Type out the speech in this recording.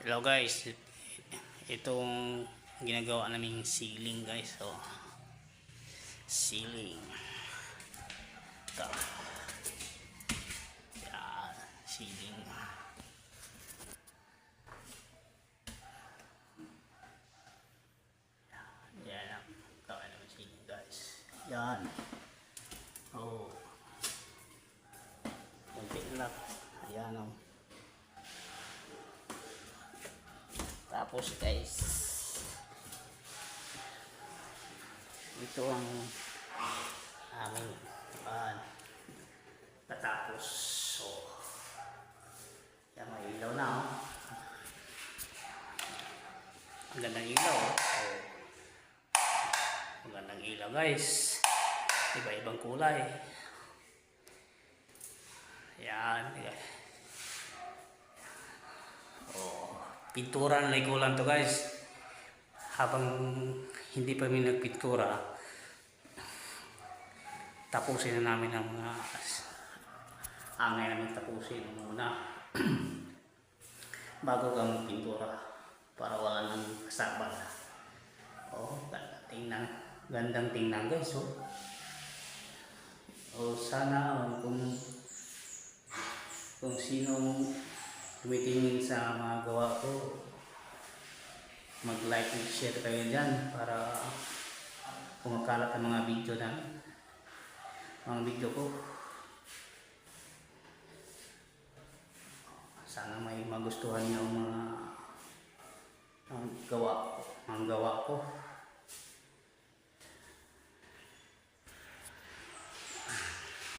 Hello guys, itong ginagawa naming ceiling guys. So, ceiling. Ito. Yan, ceiling. Yan ang gawin namin ceiling guys. Yan. Oh. Kunti lang. Ayan o. Tapos guys, ito ang aming patapos. So, yan, may ilaw na oh. Ang gandang ilaw oh. So, ang gandang ilaw guys. Iba-ibang kulay. Yan guys. Oh, pintura na likulan to guys. Habang hindi pa kami nagpintura, tapusin na namin ang mga angay namin, tapusin muna bago ka magpintura para wala nang kasabal. Oh, gandang tingnan guys. Oh, sana kung sino tumitingin sa mga gawa ko, mag-like and share kayo dyan para kumakalat ang mga video ko. Sana may magustuhan niyo ang mga gawa ko.